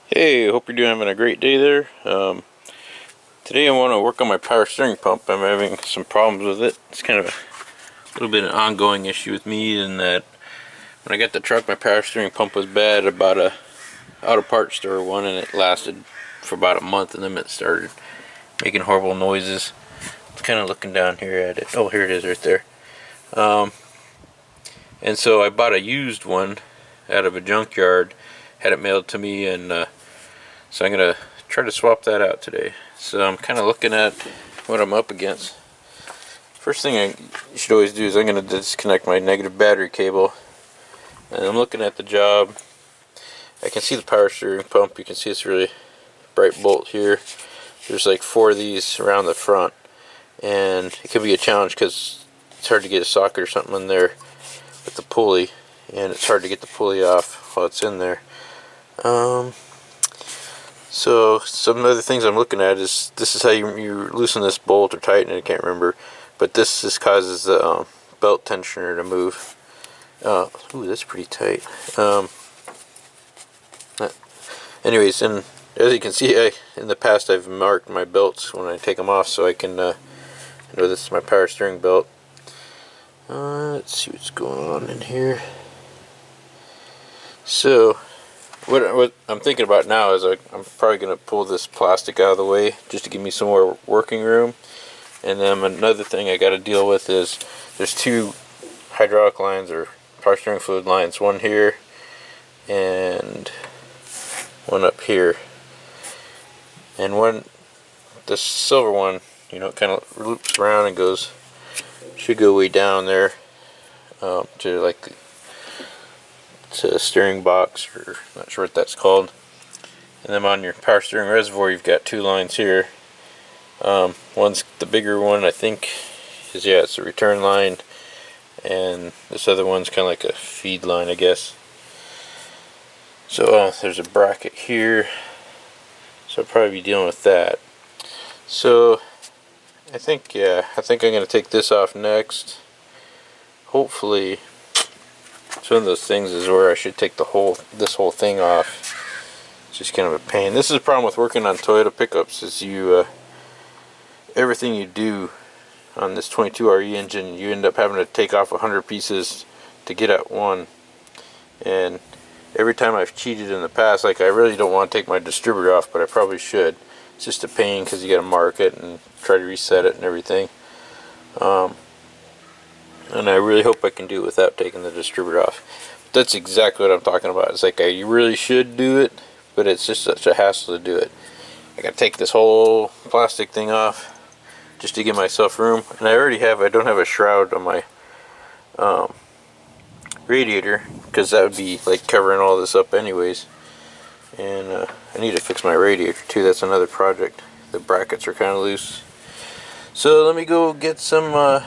Hey, hope you're having a great day there. Today I want to work on my power steering pump. I'm having some problems with it. It's kind of a little bit of an ongoing issue with me in that when I got the truck, my power steering pump was bad. I bought a auto parts store one and it lasted for about a month, and then it started making horrible noises. It's kind of looking down here at it. Oh, here it is right there. And so I bought a used one out of a junkyard, had it mailed to me, and so I'm going to try to swap that out today. So I'm kind of looking at what I'm up against. First thing you should always do is I'm going to disconnect my negative battery cable. And I'm looking at the job. I can see the power steering pump. You can see it's really bright bolt here. There's like 4 of these around the front. And it can be a challenge because it's hard to get a socket or something in there with the pulley. And it's hard to get the pulley off while it's in there. So some other things I'm looking at is this is how you loosen this bolt or tighten it. I can't remember, but this just causes the belt tensioner to move. Ooh, that's pretty tight. Anyways, and as you can see, in the past I've marked my belts when I take them off, so I can know this is my power steering belt. Let's see what's going on in here. So what I'm thinking about now is I'm probably going to pull this plastic out of the way just to give me some more working room. And then another thing I got to deal with is there's 2 hydraulic lines or power steering fluid lines, one here and one up here. And the silver one, it kind of loops around and should go way down there to like to a steering box, or not sure what that's called. And then on your power steering reservoir you've got 2 lines here. One's the bigger one, I think it's a return line, and this other one's kind of like a feed line, I guess. So there's a bracket here, so I'll probably be dealing with that. So I think I'm going to take this off next. Hopefully it's one of those things is where I should take this whole thing off. It's just kind of a pain. This is the problem with working on Toyota pickups, is everything you do on this 22RE engine, you end up having to take off 100 pieces to get at one. And every time I've cheated in the past, like I really don't want to take my distributor off, but I probably should. It's just a pain because you got to mark it and try to reset it and everything. And I really hope I can do it without taking the distributor off. But that's exactly what I'm talking about. It's like you really should do it, but it's just such a hassle to do it. I gotta take this whole plastic thing off just to give myself room. And I don't have a shroud on my radiator, because that would be like covering all this up anyways. And I need to fix my radiator too. That's another project. The brackets are kind of loose. So let me go get some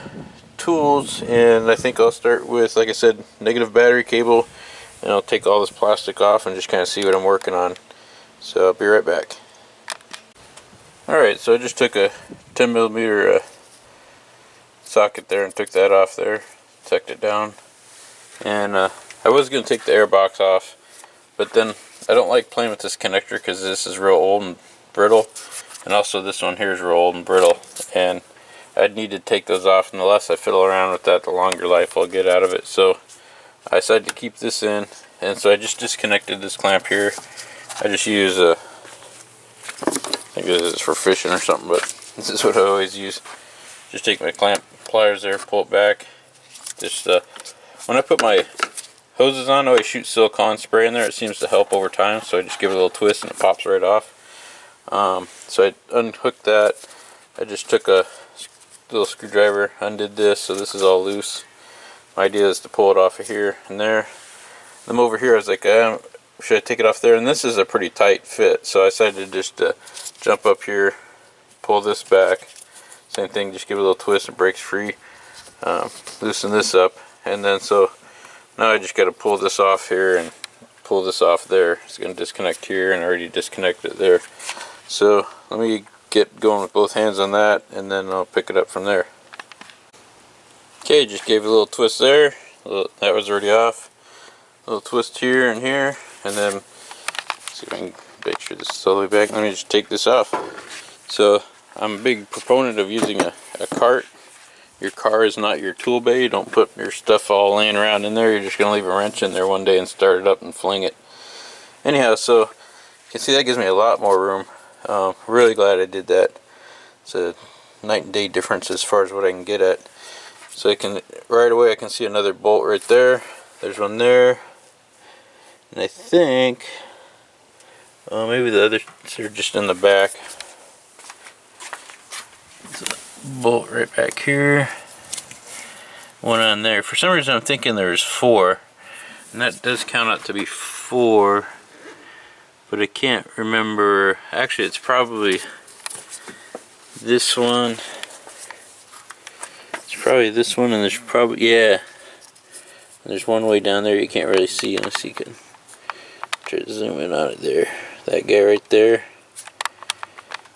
tools, and I think I'll start with, like I said, negative battery cable, and I'll take all this plastic off and just kind of see what I'm working on. So I'll be right back. Alright, so I just took a 10mm socket there and took that off there, tucked it down, and I was going to take the air box off, but then I don't like playing with this connector because this is real old and brittle, and also this one here is real old and brittle, and I'd need to take those off, and the less I fiddle around with that, the longer life I'll get out of it. So I decided to keep this in, and so I just disconnected this clamp here. I just use I think this is for fishing or something, but this is what I always use. Just take my clamp pliers there, pull it back. Just when I put my hoses on, I always shoot silicone spray in there. It seems to help over time, so I just give it a little twist and it pops right off. So I unhooked that. I just took a little screwdriver, undid this, so this is all loose. My idea is to pull it off of here and there. Then over here I was like, should I take it off there? And this is a pretty tight fit, so I decided to just jump up here, pull this back. Same thing, just give it a little twist and it breaks free. Loosen this up, and then so now I just got to pull this off here and pull this off there. It's going to disconnect here, and I already disconnected it there. So let me get going with both hands on that, and then I'll pick it up from there. Okay, just gave it a little twist there. That was already off. A little twist here and here, and then see if I can make sure this is all the way back. Let me just take this off. So I'm a big proponent of using a cart. Your car is not your tool bay. You don't put your stuff all laying around in there. You're just going to leave a wrench in there one day and start it up and fling it. Anyhow, so you can see that gives me a lot more room. Really glad I did that. It's a night and day difference as far as what I can get at. So I can, right away I can see another bolt right there. There's one there. And I think maybe the others are just in the back. Bolt right back here, one on there. For some reason I'm thinking there's 4, and that does count out to be 4, but I can't remember. Actually, it's probably this one. It's probably this one, and there's probably, yeah, there's one way down there you can't really see unless you can try to zoom in on it there. That guy right there.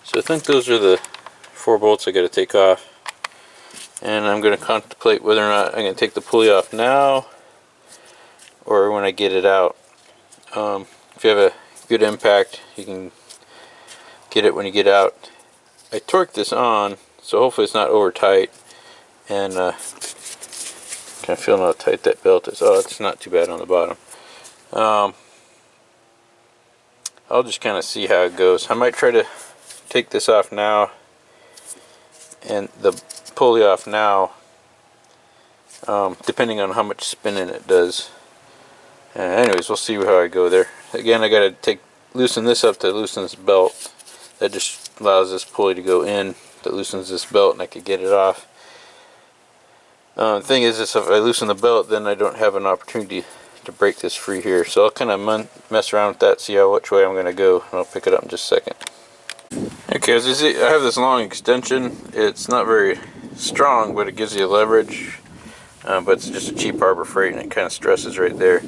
So I think those are the 4 bolts I got to take off, and I'm going to contemplate whether or not I'm going to take the pulley off now or when I get it out. If you have a good impact, you can get it when you get out. I torqued this on, so hopefully it's not over tight, and kind of feeling how tight that belt is. Oh, it's not too bad on the bottom. I'll just kind of see how it goes. I might try to take this off now and the pulley off now, depending on how much spinning it does. Anyways, we'll see how I go there. Again, I got to loosen this up to loosen this belt. That just allows this pulley to go in, that loosens this belt, and I could get it off. The thing is, if I loosen the belt, then I don't have an opportunity to break this free here. So I'll kind of mess around with that, see which way I'm going to go, and I'll pick it up in just a second. Okay, as you see, I have this long extension. It's not very strong, but it gives you leverage. But it's just a cheap Harbor Freight, and it kind of stresses right there.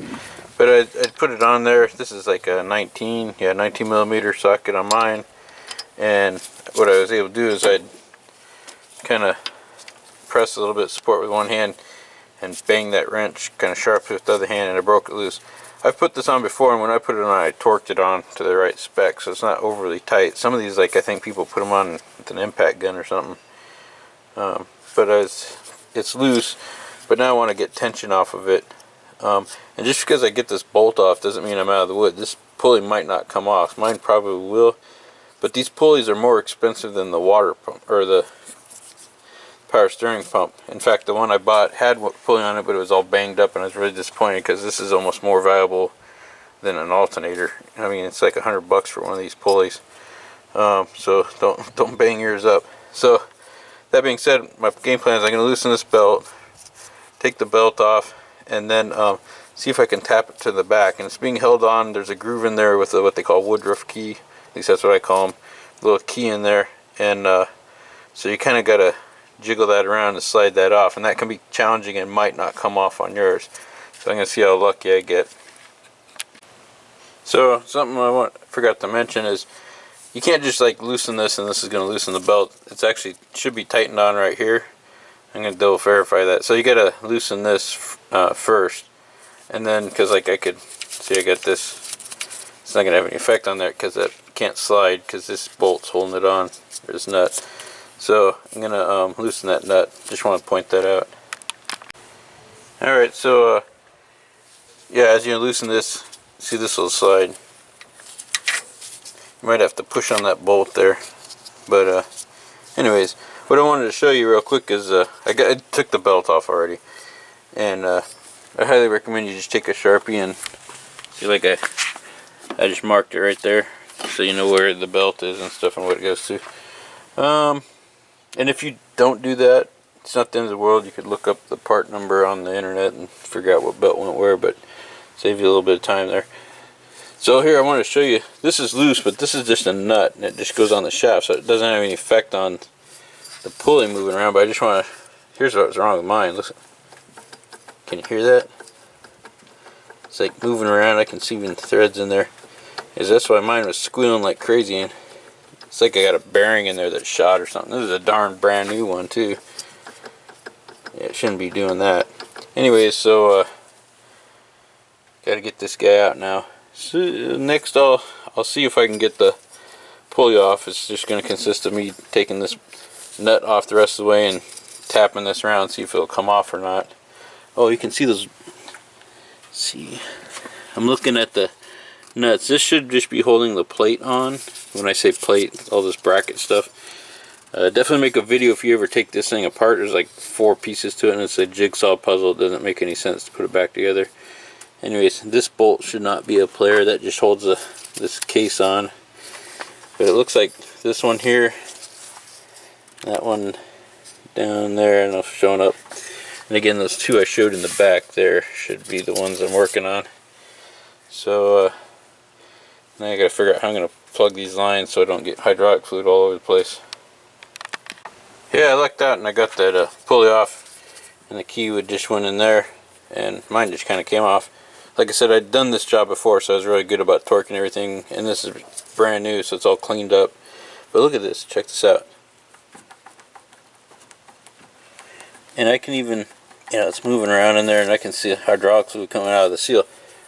But I put it on there. This is like a 19 millimeter socket on mine. And what I was able to do is I'd kind of press a little bit, support with one hand, and bang that wrench kind of sharp with the other hand, and I broke it loose. I've put this on before, and when I put it on, I torqued it on to the right spec, so it's not overly tight. Some of these, like, I think people put them on with an impact gun or something. But it's loose, but now I want to get tension off of it. And just because I get this bolt off doesn't mean I'm out of the wood. This pulley might not come off. Mine probably will. But these pulleys are more expensive than the water pump, or the power steering pump. In fact, the one I bought had a pulley on it, but it was all banged up, and I was really disappointed because this is almost more valuable than an alternator. I mean, it's like $100 for one of these pulleys. So don't bang yours up. So that being said, my game plan is I'm going to loosen this belt, take the belt off, and then see if I can tap it to the back. And it's being held on. There's a groove in there with what they call woodruff key. At least that's what I call them. A little key in there, and so you kind of got to jiggle that around and slide that off, and that can be challenging and might not come off on yours. So I'm going to see how lucky I get. So something I forgot to mention is you can't just like loosen this and this is going to loosen the belt. It's actually should be tightened on right here. I'm going to double verify that. So you got to loosen this first, and then because like I could see I got this. It's not going to have any effect on there because that can't slide because this bolt's holding it on. There's nut. So I'm going to loosen that nut. Just want to point that out. Alright, so yeah, as you loosen this, see this will slide. You might have to push on that bolt there. But anyways, what I wanted to show you real quick is I took the belt off already. And I highly recommend you just take a Sharpie and see, like I just marked it right there so you know where the belt is and stuff and what it goes to. And if you don't do that, it's not the end of the world. You could look up the part number on the internet and figure out what belt went where, but save you a little bit of time there. So here I want to show you, this is loose, but this is just a nut and it just goes on the shaft, so it doesn't have any effect on the pulley moving around. But I just want to, here's what's wrong with mine. Listen, can you hear that? It's like moving around. I can see even threads in there. That's why mine was squealing like crazy, and it's like I got a bearing in there that's shot or something. This is a darn brand new one too. Yeah, it shouldn't be doing that. Anyways, so gotta get this guy out now. So next I'll I'll see if I can get the pulley off. It's just going to consist of me taking this nut off the rest of the way and tapping this around, see if it'll come off or not. Oh, you can see those. See, I'm looking at the nuts. This should just be holding the plate on. When I say plate, all this bracket stuff. Definitely make a video if you ever take this thing apart. There's like 4 pieces to it, and it's a jigsaw puzzle. It doesn't make any sense to put it back together. Anyways, this bolt should not be a player. That just holds this case on. But it looks like this one here, that one down there, and it's showing up. And again, those 2 I showed in the back there should be the ones I'm working on. So now I gotta figure out how I'm gonna plug these lines so I don't get hydraulic fluid all over the place. Yeah, I lucked out and I got that pulley off, and the key would just went in there, and mine just kind of came off. Like I said, I'd done this job before, so I was really good about torquing everything, and this is brand new, so it's all cleaned up. But look at this, check this out. And I can even, you know, it's moving around in there, and I can see hydraulic fluid coming out of the seal.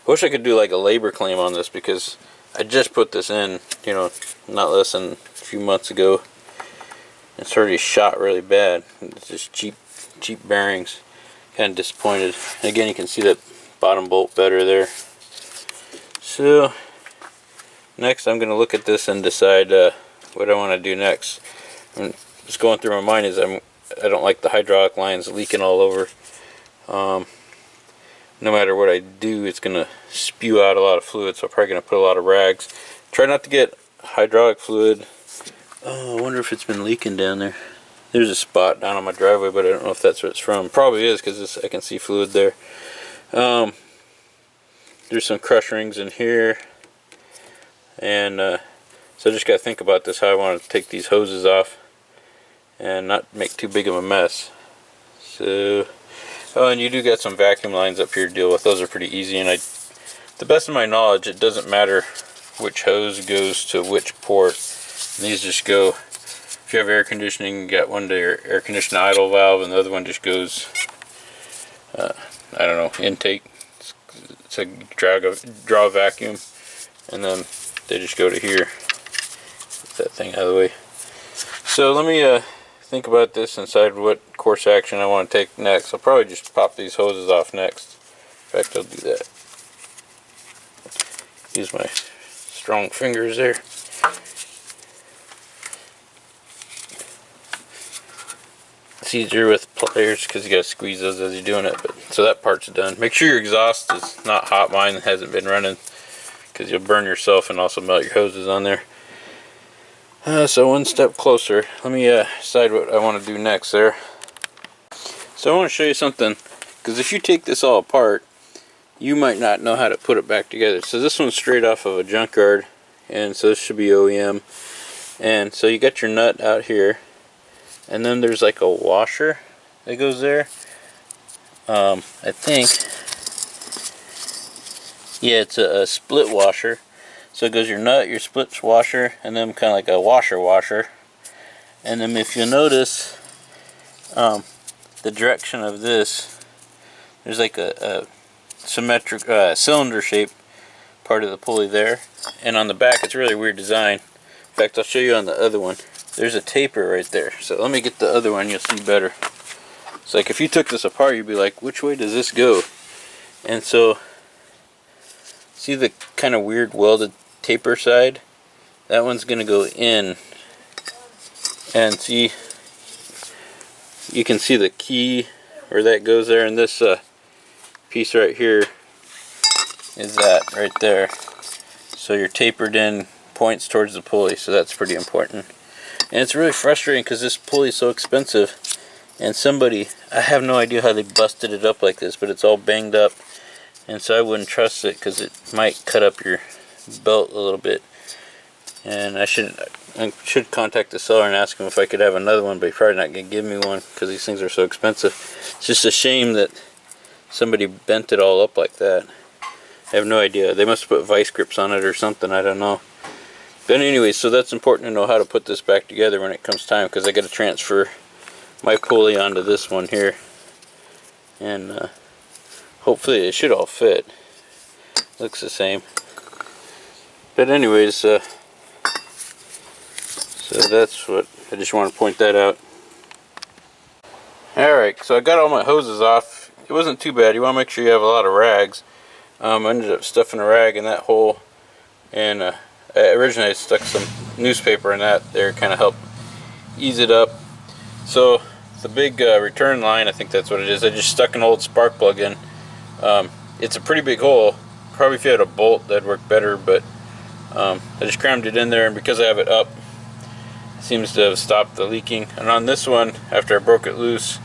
I wish I could do like a labor claim on this, because I just put this in, you know, not less than a few months ago. It's already shot really bad. It's just cheap bearings. Kind of disappointed. And again, you can see that bottom bolt better there. So next I'm going to look at this and decide what I want to do next. And what's going through my mind is I don't like the hydraulic lines leaking all over. No matter what I do, it's going to spew out a lot of fluid, so I'm probably going to put a lot of rags. Try not to get hydraulic fluid. Oh, I wonder if it's been leaking down there. There's a spot down on my driveway, but I don't know if that's where it's from. Probably is, because I can see fluid there. There's some crush rings in here, and so I just got to think about this, how I want to take these hoses off and not make too big of a mess. So, oh, and you do got some vacuum lines up here to deal with. Those are pretty easy, and the best of my knowledge, it doesn't matter which hose goes to which port. And these just go, if you have air conditioning, you got one to your air conditioning idle valve, and the other one just goes, I don't know, intake. It's a draw vacuum, and then they just go to here. Get that thing out of the way. So let me think about this and decide what course action I want to take next. I'll probably just pop these hoses off next. In fact, I'll do that. Use my strong fingers there. It's easier with pliers because you got to squeeze those as you're doing it. But so that part's done. Make sure your exhaust is not hot. Mine hasn't been running, because you'll burn yourself and also melt your hoses on there. So one step closer. Let me decide what I want to do next there. So I want to show you something, because if you take this all apart, you might not know how to put it back together. So this one's straight off of a junkyard, and so this should be OEM. And so you got your nut out here, and then there's like a washer that goes there. I think, yeah, it's a split washer. So it goes your nut, your split washer, and then kind of like a washer. And then if you notice the direction of this, there's like a symmetric cylinder shaped part of the pulley there, and on the back it's really weird design. In fact, I'll show you on the other one. There's a taper right there. So let me get the other one, you'll see better. It's like if you took this apart, you'd be like, which way does this go? And so, see the kind of weird welded taper side? That one's going to go in. And see, you can see the key where that goes there, and this piece right here is that right there. So your tapered in points towards the pulley, so that's pretty important. And it's really frustrating because this pulley is so expensive, and I have no idea how they busted it up like this, but it's all banged up, and so I wouldn't trust it because it might cut up your belt a little bit. And I should contact the seller and ask him if I could have another one, but he's probably not going to give me one because these things are so expensive. It's just a shame that somebody bent it all up like that. I have no idea. They must have put vice grips on it or something, I don't know. But anyway, so that's important to know how to put this back together when it comes time, because I got to transfer my pulley onto this one here, and hopefully it should all fit. Looks the same. But anyways, so that's what I just want to point that out. Alright, so I got all my hoses off. It wasn't too bad. You want to make sure you have a lot of rags. I ended up stuffing a rag in that hole, and originally I stuck some newspaper in that there, kind of helped ease it up. So the big return line, I think that's what it is, I just stuck an old spark plug in. It's a pretty big hole. Probably if you had a bolt that'd work better, but I just crammed it in there, and because I have it up, it seems to have stopped the leaking. And on this one, after I broke it loose,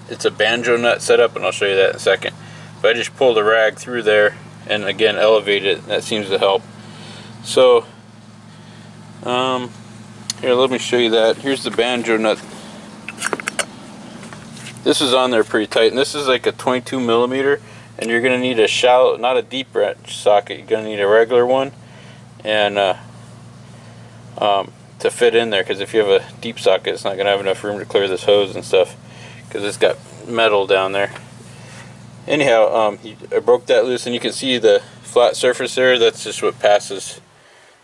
it's a banjo nut setup, and I'll show you that in a second. But I just pulled a rag through there and again elevate it, and that seems to help. So here, let me show you that. Here's the banjo nut. This is on there pretty tight, and this is like a 22 millimeter, and you're gonna need a shallow, not a deep wrench socket, you're gonna need a regular one, and to fit in there, because if you have a deep socket, it's not gonna have enough room to clear this hose and stuff, because it's got metal down there. Anyhow, I broke that loose, and you can see the flat surface there. That's just what passes,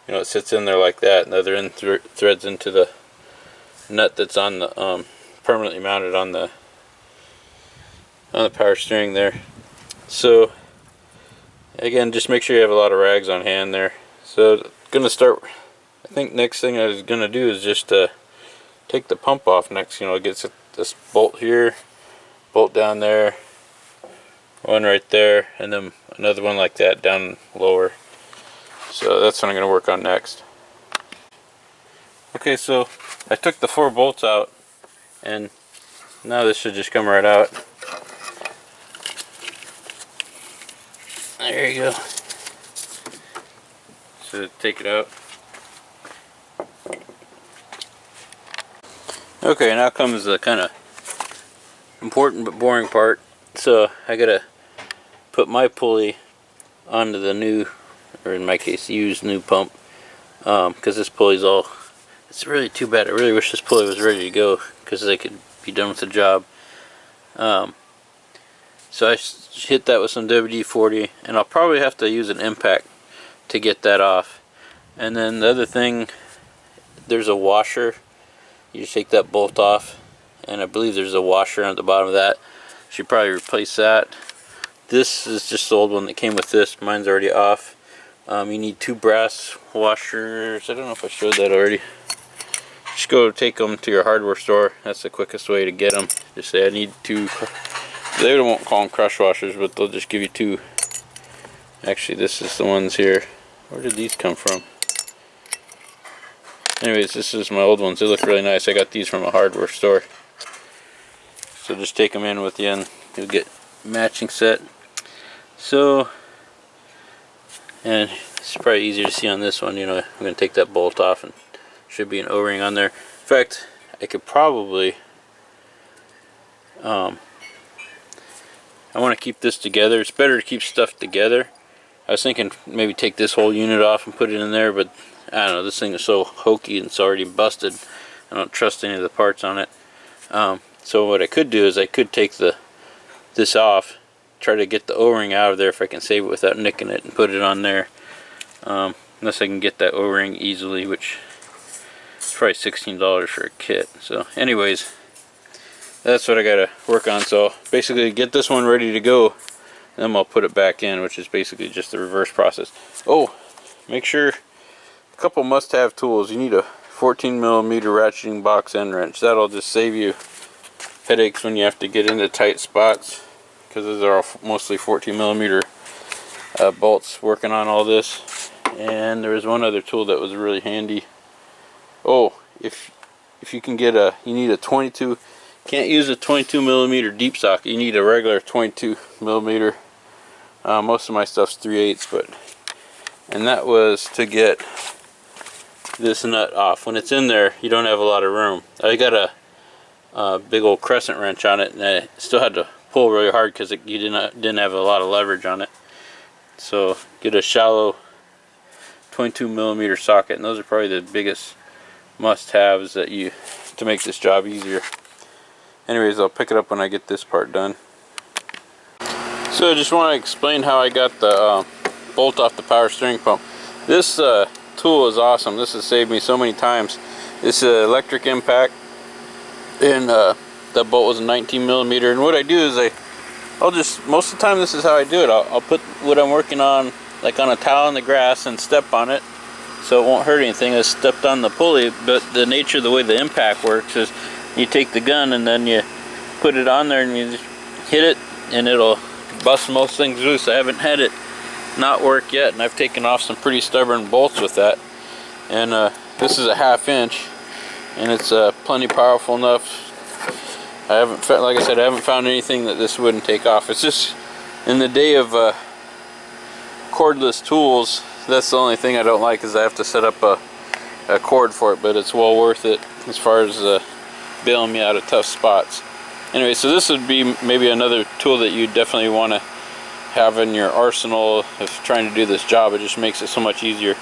you know, it sits in there like that, and the other end threads into the nut that's on the permanently mounted on the power steering there. So again, just make sure you have a lot of rags on hand there. So gonna start, I think next thing I was gonna do is just take the pump off next. You know, it gets this bolt here, bolt down there, one right there, and then another one like that down lower. So that's what I'm going to work on next. Okay, so I took the 4 bolts out, and now this should just come right out. There you go. So take it out. Okay, now comes the kind of important but boring part. So I gotta put my pulley onto the new, or in my case used new pump, because this pulley's all, it's really too bad. I really wish this pulley was ready to go, because I could be done with the job. So I hit that with some WD-40, and I'll probably have to use an impact to get that off. And then the other thing, there's a washer. You just take that bolt off, and I believe there's a washer at the bottom of that. Should probably replace that. This is just the old one that came with this. Mine's already off. You need 2 brass washers. I don't know if I showed that already. Just go take them to your hardware store. That's the quickest way to get them. Just say I need 2. They won't call them crush washers, but they'll just give you 2. Actually, this is the ones here. Where did these come from? Anyways, this is my old ones. They look really nice. I got these from a hardware store. So just take them in with you, and you'll get matching set. So, and it's probably easier to see on this one. You know, I'm going to take that bolt off, and should be an O-ring on there. In fact, I could probably, I want to keep this together. It's better to keep stuff together. I was thinking maybe take this whole unit off and put it in there, but I don't know, this thing is so hokey and it's already busted. I don't trust any of the parts on it. So what I could do is I could take this off, try to get the O-ring out of there if I can save it without nicking it, and put it on there. Unless I can get that O-ring easily, which is probably $16 for a kit. So anyways, that's what I gotta work on. So basically get this one ready to go, and then I'll put it back in, which is basically just the reverse process. Oh, make sure, a couple must-have tools. You need a 14 millimeter ratcheting box end wrench. That'll just save you headaches when you have to get into tight spots, because those are all mostly 14 millimeter bolts working on all this. And there was one other tool that was really handy. Oh, if you can get you need a 22. Can't use a 22 millimeter deep socket. You need a regular 22 millimeter. Most of my stuff's 3/8, but, and that was to get this nut off. When it's in there, you don't have a lot of room. I got a big old crescent wrench on it, and I still had to pull really hard because you didn't have a lot of leverage on it. So get a shallow 22 millimeter socket, and those are probably the biggest must-haves that to make this job easier. Anyways, I'll pick it up when I get this part done. So I just want to explain how I got the bolt off the power steering pump. This tool is awesome. This has saved me so many times. It's an electric impact, and that bolt was a 19mm. And what I do is I'll just, most of the time this is how I do it. I'll put what I'm working on like on a towel in the grass and step on it so it won't hurt anything. I stepped on the pulley, but the nature of the way the impact works is you take the gun and then you put it on there and you just hit it and it'll bust most things loose. I haven't had it not work yet, and I've taken off some pretty stubborn bolts with that. And this is a 1/2 inch, and it's plenty powerful enough. I haven't, like I said, I haven't found anything that this wouldn't take off. It's just, in the day of cordless tools, that's the only thing I don't like, is I have to set up a cord for it, but it's well worth it as far as bailing me out of tough spots. Anyway, so this would be maybe another tool that you definitely want to have in your arsenal if trying to do this job. It just makes it so much easier.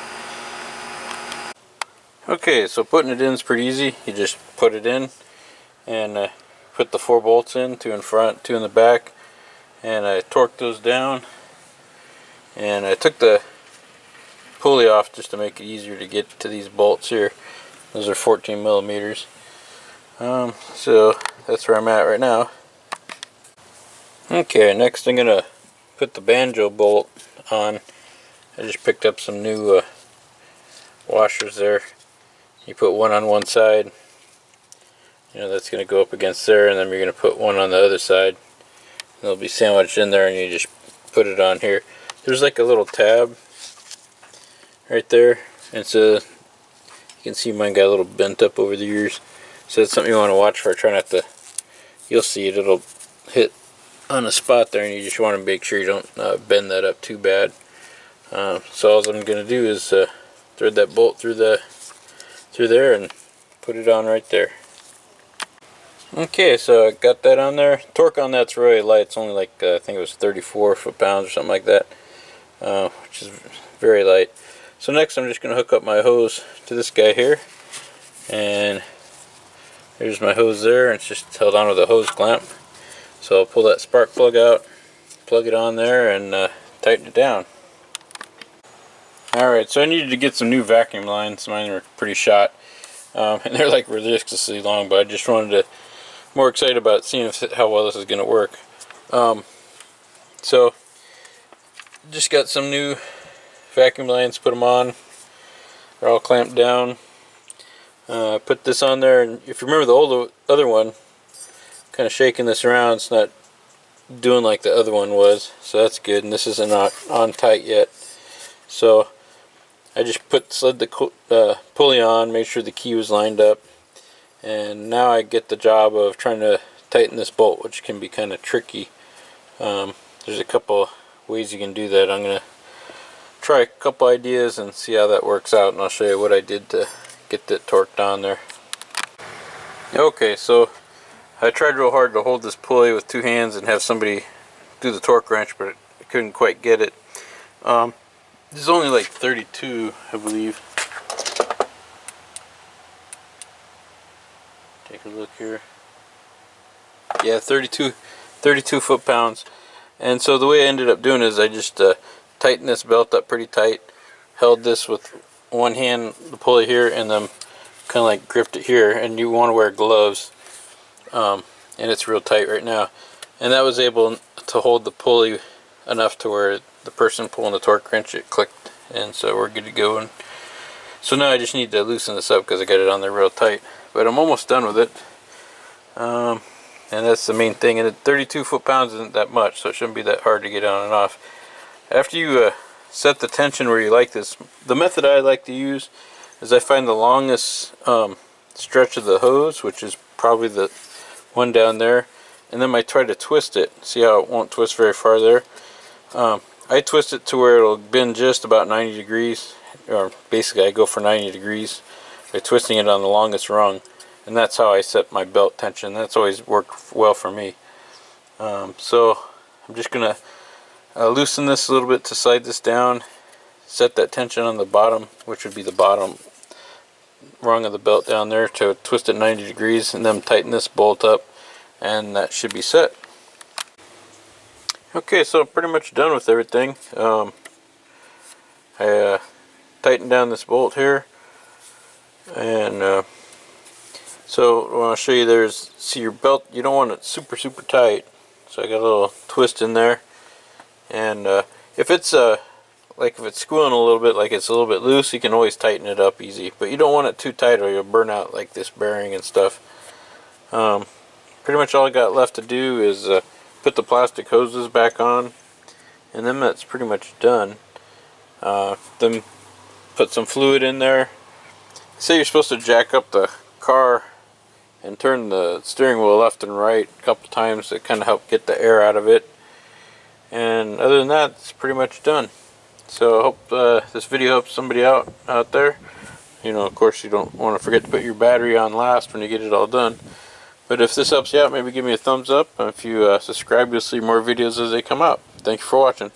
Okay, so putting it in is pretty easy. You just put it in and put the 4 bolts in, 2 in front, 2 in the back, and I torqued those down, and I took the pulley off just to make it easier to get to these bolts here. Those are 14mm. So that's where I'm at right now. Okay, next I'm gonna put the banjo bolt on. I just picked up some new washers there. You put one on one side, you know, that's going to go up against there, and then you're going to put one on the other side. It'll be sandwiched in there, and you just put it on here. There's like a little tab right there, and so you can see mine got a little bent up over the years. So that's something you want to watch for. Try not to, you'll see it, it'll hit on a spot there, and you just want to make sure you don't bend that up too bad. So all I'm going to do is thread that bolt through there and put it on right there. Okay, so I got that on there. Torque on that's really light. It's only like I think it was 34 foot-pounds or something like that, which is very light. So next I'm just going to hook up my hose to this guy here, and there's my hose there, and it's just held on with a hose clamp. So I'll pull that spark plug out, plug it on there, and tighten it down. Alright, so I needed to get some new vacuum lines. Mine were pretty shot, and they're like ridiculously long, but I just wanted to, more excited about seeing how well this is going to work. So just got some new vacuum lines, put them on. They're all clamped down. Put this on there, and if you remember the other one, kind of shaking this around, it's not doing like the other one was, so that's good. And this isn't on tight yet, so I just slid the pulley on, made sure the key was lined up, and now I get the job of trying to tighten this bolt, which can be kind of tricky. There's a couple ways you can do that. I'm going to try a couple ideas and see how that works out, and I'll show you what I did to get that torqued on there. Okay, so I tried real hard to hold this pulley with 2 hands and have somebody do the torque wrench, but I couldn't quite get it. This is only like 32, I believe. Take a look here. Yeah, 32 foot-pounds. And so the way I ended up doing is I just tightened this belt up pretty tight, held this with one hand, the pulley here, and then kind of like gripped it here. And you want to wear gloves, and it's real tight right now. And that was able to hold the pulley enough to where the person pulling the torque wrench, it clicked, and so we're good to go. And so now I just need to loosen this up because I got it on there real tight, but I'm almost done with it. And that's the main thing. And 32 foot-pounds isn't that much, so it shouldn't be that hard to get on and off. After you set the tension where you like this, the method I like to use is I find the longest stretch of the hose, which is probably the one down there, and then I try to twist it. See how it won't twist very far there? I twist it to where it'll bend just about 90 degrees, or basically I go for 90 degrees by twisting it on the longest rung, and that's how I set my belt tension. That's always worked well for me. So I'm just gonna loosen this a little bit to slide this down, set that tension on the bottom, which would be the bottom rung of the belt down there, to twist it 90 degrees, and then tighten this bolt up, and that should be set. Okay, so pretty much done with everything. I tightened down this bolt here, and so I want to show you. See your belt, you don't want it super tight, so I got a little twist in there. And if it's like if it's squealing a little bit, like it's a little bit loose, you can always tighten it up easy, but you don't want it too tight or you'll burn out like this bearing and stuff. Pretty much all I got left to do is put the plastic hoses back on, and then that's pretty much done. Then put some fluid in there. Say you're supposed to jack up the car and turn the steering wheel left and right a couple times to kind of help get the air out of it. And other than that, it's pretty much done. So I hope this video helps somebody out there. You know, of course, you don't want to forget to put your battery on last when you get it all done. But if this helps you out, maybe give me a thumbs up. If you subscribe, you'll see more videos as they come out. Thank you for watching.